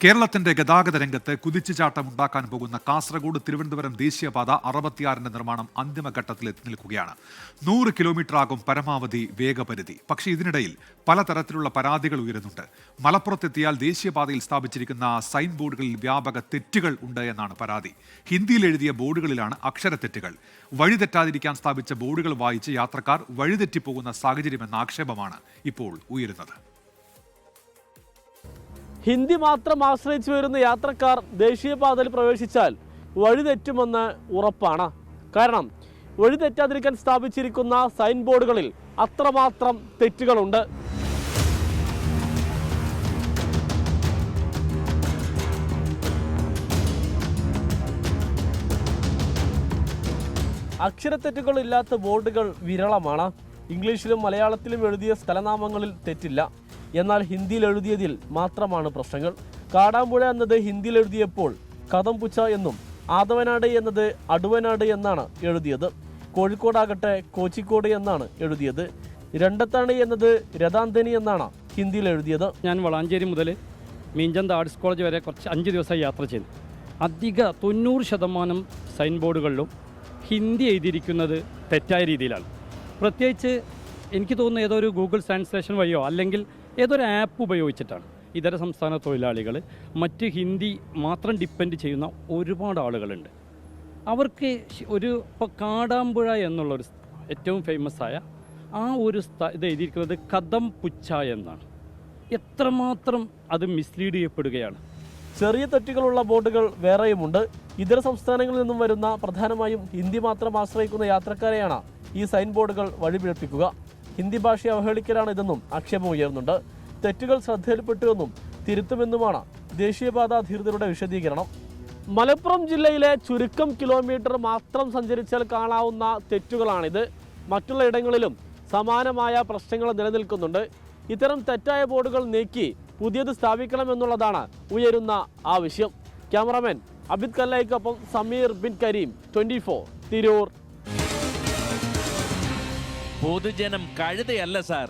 കേരളത്തിന്റെ ഗതാഗത രംഗത്ത് കുതിച്ചുചാട്ടം ഉണ്ടാക്കാൻ പോകുന്ന കാസർഗോഡ് തിരുവനന്തപുരം ദേശീയപാത 66 നിർമ്മാണം അന്തിമഘട്ടത്തിൽ എത്തി നിൽക്കുകയാണ്. 100 കിലോമീറ്ററാകും പരമാവധി വേഗപരിധി. പക്ഷേ ഇതിനിടയിൽ പലതരത്തിലുള്ള പരാതികൾ ഉയരുന്നുണ്ട്. മലപ്പുറത്തെത്തിയാൽ ദേശീയപാതയിൽ സ്ഥാപിച്ചിരിക്കുന്ന സൈൻ ബോർഡുകളിൽ വ്യാപക തെറ്റുകൾ ഉണ്ട് എന്നാണ് പരാതി. ഹിന്ദിയിൽ എഴുതിയ ബോർഡുകളിലാണ് അക്ഷരത്തെറ്റുകൾ. വഴിതെറ്റാതിരിക്കാൻ സ്ഥാപിച്ച ബോർഡുകൾ വായിച്ച് യാത്രക്കാർ വഴിതെറ്റിപ്പോകുന്ന സാഹചര്യമെന്ന ആക്ഷേപമാണ് ഇപ്പോൾ ഉയരുന്നത്. ഹിന്ദി മാത്രം ആശ്രയിച്ചു വരുന്ന യാത്രക്കാർ ദേശീയപാതയിൽ പ്രവേശിച്ചാൽ വഴിതെറ്റുമെന്ന് ഉറപ്പാണ്. കാരണം വഴിതെറ്റാതിരിക്കാൻ സ്ഥാപിച്ചിരിക്കുന്ന സൈൻ ബോർഡുകളിൽ അത്രമാത്രം തെറ്റുകളുണ്ട്. അക്ഷരത്തെറ്റുകളില്ലാത്ത ബോർഡുകൾ വിരളമാണ്. ഇംഗ്ലീഷിലും മലയാളത്തിലും എഴുതിയ സ്ഥലനാമങ്ങളിൽ തെറ്റില്ല. എന്നാൽ ഹിന്ദിയിൽ എഴുതിയതിൽ മാത്രമാണ് പ്രശ്നങ്ങൾ. കാടാമ്പുഴ എന്നത് ഹിന്ദിയിൽ എഴുതിയപ്പോൾ കദംപുച്ച എന്നും ആദവനാട് എന്നത് അടുവനാട് എന്നാണ് എഴുതിയത്. കോഴിക്കോടാകട്ടെ കോച്ചിക്കോട് എന്നാണ് എഴുതിയത്. രണ്ടത്താണി എന്നത് രഥാന്തനി എന്നാണ് ഹിന്ദിയിൽ എഴുതിയത്. ഞാൻ വളാഞ്ചേരി മുതൽ മീഞ്ചന്ത് ആർട്സ് കോളേജ് വരെ 5 ദിവസമായി യാത്ര ചെയ്തു. 90% സൈൻ ബോർഡുകളിലും ഹിന്ദി എഴുതിയിരിക്കുന്നത് തെറ്റായ രീതിയിലാണ്. പ്രത്യേകിച്ച് എനിക്ക് തോന്നുന്നു ഏതൊരു ഗൂഗിൾ ട്രാൻസ്ലേഷൻ വഴിയോ അല്ലെങ്കിൽ ഏതൊരു ആപ്പ് ഉപയോഗിച്ചിട്ടാണ്. ഇതര സംസ്ഥാന തൊഴിലാളികൾ മറ്റ് ഹിന്ദി മാത്രം ഡിപ്പെൻഡ് ചെയ്യുന്ന ഒരുപാട് ആളുകളുണ്ട്. അവർക്ക് ഇപ്പോൾ കാടാമ്പുഴ എന്നുള്ളൊരു ഏറ്റവും ഫേമസ് ആയ ആ ഒരു ഇത് എഴുതിയിരിക്കുന്നത് കദംപുച്ച എന്നാണ്. എത്രമാത്രം അത് മിസ്ലീഡ് ചെയ്യപ്പെടുകയാണ്. ചെറിയ തെറ്റുകളുള്ള ബോർഡുകൾ വേറെയുമുണ്ട്. ഇതര സംസ്ഥാനങ്ങളിൽ നിന്നും വരുന്ന പ്രധാനമായും ഹിന്ദി മാത്രം ആശ്രയിക്കുന്ന യാത്രക്കാരെയാണ് ഈ സൈൻ ബോർഡുകൾ വഴിപിഴപ്പിക്കുക. ഹിന്ദി ഭാഷയെ അവഹേളിക്കലാണ് ഇതെന്നും ആക്ഷേപം ഉയർന്നുണ്ട്. തെറ്റുകൾ ശ്രദ്ധയിൽപ്പെട്ടുവെന്നും തിരുത്തുമെന്നുമാണ് ദേശീയപാത അധികൃതരുടെ വിശദീകരണം. മലപ്പുറം ജില്ലയിലെ ചുരുക്കം കിലോമീറ്റർ മാത്രം സഞ്ചരിച്ചാൽ കാണാവുന്ന തെറ്റുകളാണിത്. മറ്റുള്ള ഇടങ്ങളിലും സമാനമായ പ്രശ്നങ്ങൾ നിലനിൽക്കുന്നുണ്ട്. ഇത്തരം തെറ്റായ ബോർഡുകൾ നീക്കി പുതിയത് സ്ഥാപിക്കണമെന്നുള്ളതാണ് ഉയരുന്ന ആവശ്യം. ക്യാമറാമാൻ അബിദ് കല്ലയ്ക്കൊപ്പം സമീർ ബിൻ കരീം, 24 തിരൂർ. പൊതുജനം കഴുതയല്ല സാർ.